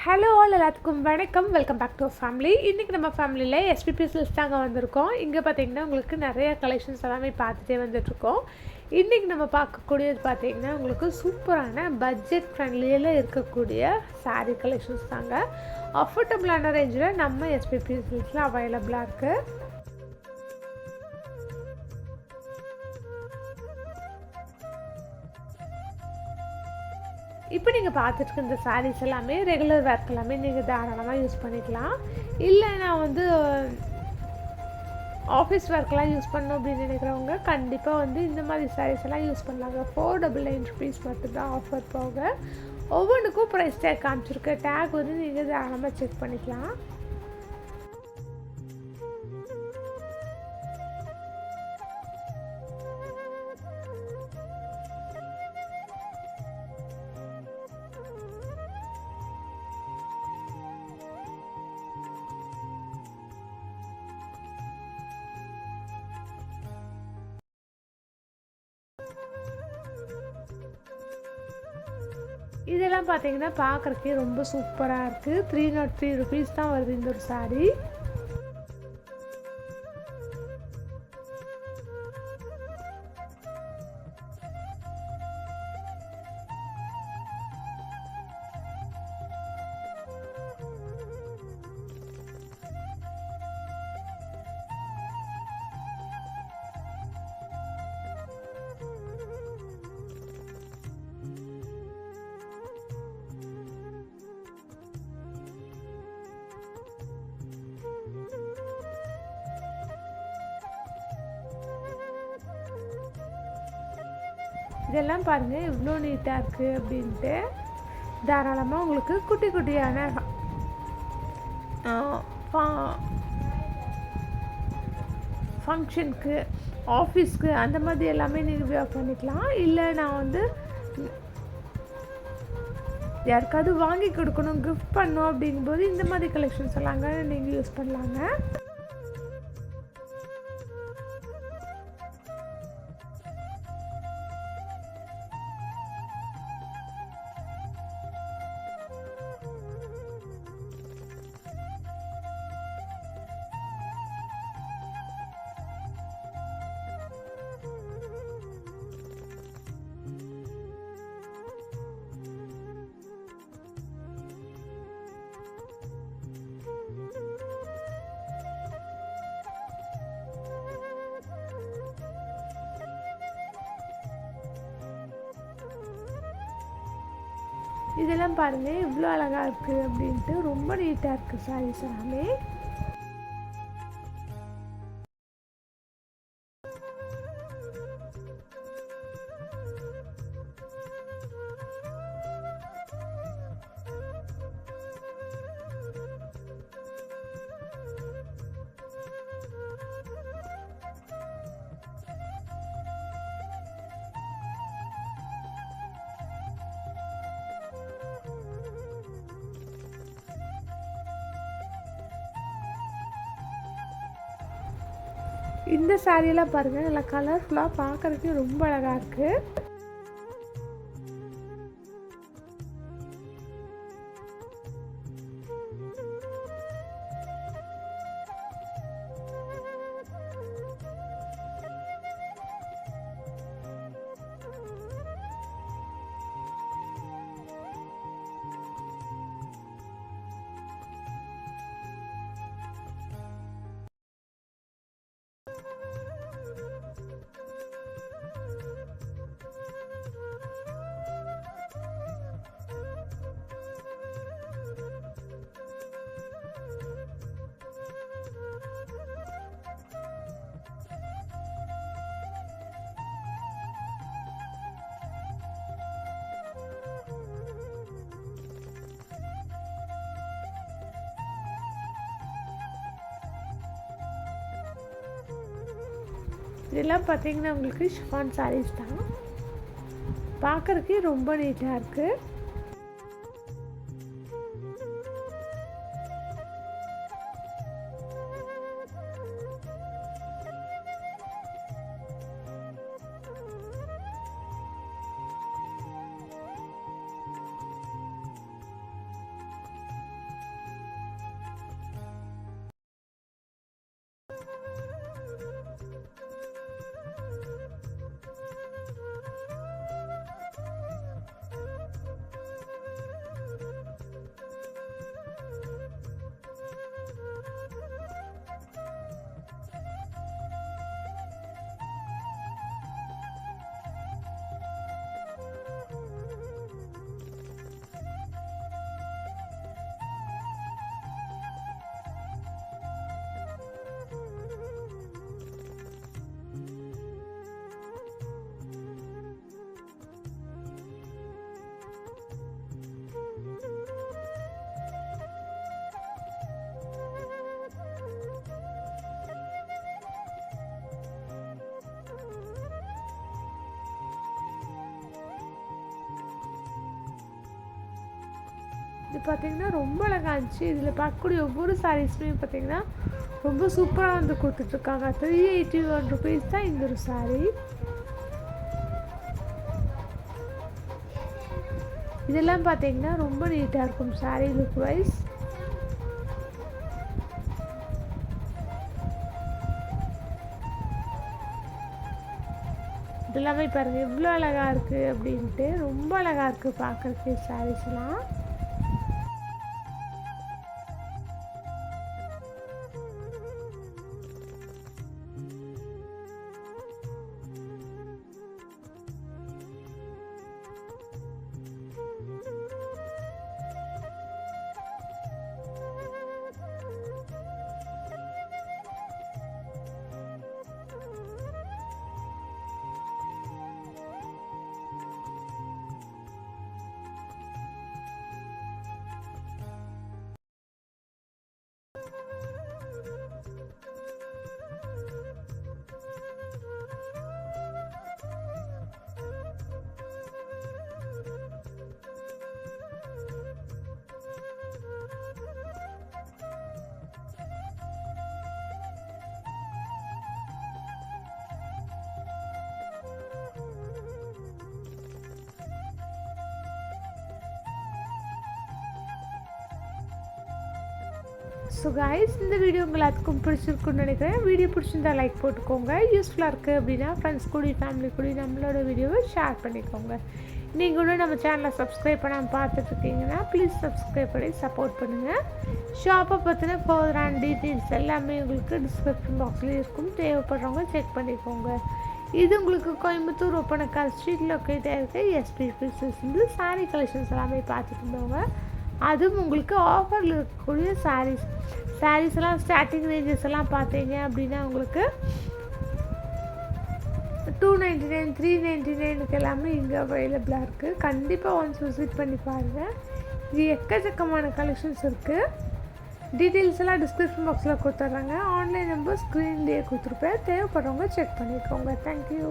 Hello all எல்லாத்துக்கும் வணக்கம். Welcome back to family. இன்றைக்கி நம்ம ஃபேமிலியில் எஸ்பிபி சில்க்ஸ் தாங்க வந்திருக்கோம். இங்கே பார்த்திங்கன்னா உங்களுக்கு நிறைய கலெக்ஷன்ஸ் எல்லாமே பார்த்துட்டே வந்துட்ருக்கோம். இன்றைக்கி நம்ம பார்க்கக்கூடியது பார்த்திங்கன்னா உங்களுக்கு சூப்பரான பட்ஜெட் ஃப்ரெண்ட்லியில் இருக்கக்கூடிய சாரீ கலெக்ஷன்ஸ் தாங்க. அஃபோர்டபுளான ரேஞ்சில் நம்ம எஸ்பிபி சில்க்ஸில் அவைலபிளாக இருக்குது. இப்போ நீங்கள் பார்த்துட்டு இந்த சாரீஸ் எல்லாமே ரெகுலர் வேர்க்கு எல்லாமே நீங்கள் தாராளமாக யூஸ் பண்ணிக்கலாம். இல்லை நான் வந்து ஆஃபீஸ் ஒர்க்கெலாம் யூஸ் பண்ணணும் அப்படின்னு நினைக்கிறவங்க கண்டிப்பாக வந்து இந்த மாதிரி சாரீஸ் எல்லாம் யூஸ் பண்ணலாங்க. 499 rupees மட்டும்தான் ஆஃபர் போக. ஒவ்வொன்றுக்கும் ப்ரைஸ் டேக் காமிச்சிருக்க டேக் வந்து நீங்கள் தாராளமாக செக் பண்ணிக்கலாம். இதெல்லாம் பார்த்தீங்கன்னா பார்க்குறக்கே ரொம்ப சூப்பராக இருக்குது. 303 rupees தான் வருது இந்த ஒரு சாரீ. இதெல்லாம் பாருங்கள் இவ்வளோ நீட்டாக இருக்குது அப்படின்ட்டு. தாராளமாக உங்களுக்கு குட்டி குட்டியான ஃபங்க்ஷனுக்கு ஆஃபீஸ்க்கு அந்த மாதிரி எல்லாமே நீங்கள் வியர் பண்ணிக்கலாம். இல்லை நான் வந்து யாருக்காவது வாங்கி கொடுக்கணும் கிஃப்ட் பண்ணணும் அப்படிங்கும்போது இந்த மாதிரி கலெக்ஷன்ஸ் எல்லாங்க நீங்கள் யூஸ் பண்ணலாங்க. இதெல்லாம் பாருங்கள் இவ்வளோ அழகாக இருக்குது அப்படின்ட்டு. ரொம்ப நீட்டாக இருக்குது சாரீஸ் எல்லாமே. இந்த சாரியெல்லாம் பாருங்கள் நல்லா கலர்ஃபுல்லாக பார்க்குறதுக்கு ரொம்ப அழகாக இருக்குது. இதெல்லாம் பார்த்தீங்கன்னா உங்களுக்கு ஷிஃபான் சாரீஸ் தான். பார்க்குறதுக்கே ரொம்ப நீட்டாக இருக்குது. இது பார்த்திங்கன்னா ரொம்ப அழகாக இருந்துச்சு. இதில் பார்க்கக்கூடிய ஒவ்வொரு சாரீஸுமே பார்த்திங்கன்னா ரொம்ப சூப்பராக வந்து கொடுத்துட்ருக்காங்க. 381 ருபீஸ் தான் இந்த ஒரு சாரீ. இதெல்லாம் பார்த்திங்கன்னா ரொம்ப நீட்டாக இருக்கும் சாரீ லுக் வைஸ். இதெல்லாமே பாருங்கள் எவ்வளோ அழகாக இருக்குது அப்படின்ட்டு. ரொம்ப அழகாக இருக்குது பார்க்குறதுக்கு சாரீஸ்லாம். ஸோ கைஸ், இந்த வீடியோ உங்கள் எல்லாத்துக்கும் பிடிச்சிருக்குன்னு நினைக்கிறேன். வீடியோ பிடிச்சிருந்தா லைக் போட்டுக்கோங்க. யூஸ்ஃபுல்லாக இருக்குது அப்படின்னா ஃப்ரெண்ட்ஸ் கூட ஃபேமிலி கூட நம்மளோட வீடியோவை ஷேர் பண்ணிக்கோங்க. நீங்கள் கூட நம்ம சேனலை சப்ஸ்கிரைப் பண்ணாமல் பார்த்துட்ருக்கீங்கன்னா ப்ளீஸ் சப்ஸ்கிரைப் பண்ணி சப்போர்ட் பண்ணுங்கள். ஷாப்பை பற்றின ஃபர்தரான டீட்டெயில்ஸ் எல்லாமே உங்களுக்கு டிஸ்கிரிப்ஷன் பாக்ஸில் இருக்கும். தேவைப்படுறவங்க செக் பண்ணிக்கோங்க. இது உங்களுக்கு கோயம்புத்தூர் ஒப்பனக்கால் ஸ்ட்ரீட் லொக்கேட்டாக இருக்க எஸ்பி பீசஸ் வந்து சாரீ கலெக்ஷன்ஸ் எல்லாமே பார்த்துட்டு இருந்தவங்க. அதுவும் உங்களுக்கு ஆஃபரில் இருக்கக்கூடிய சாரீஸ் எல்லாம் ஸ்டார்டிங் ரேஞ்சஸ் எல்லாம் பார்த்தீங்க அப்படின்னா உங்களுக்கு 299 399 எல்லாமே இங்கே அவைலபிளாக இருக்குது. கண்டிப்பாக ஒன்ஸ் விசிட் பண்ணி பாருங்கள். இது எக்கச்சக்கமான கலெக்ஷன்ஸ் இருக்குது. டீட்டெயில்ஸ் எல்லாம் டிஸ்கிரிப்ஷன் பாக்ஸில் கொடுத்துட்றாங்க. ஆன்லைன் நம்பர் ஸ்க்ரீன்லேயே கொடுத்துருப்பேன். தேவைப்படுறவங்க செக் பண்ணிக்கோங்க. தேங்க்யூ.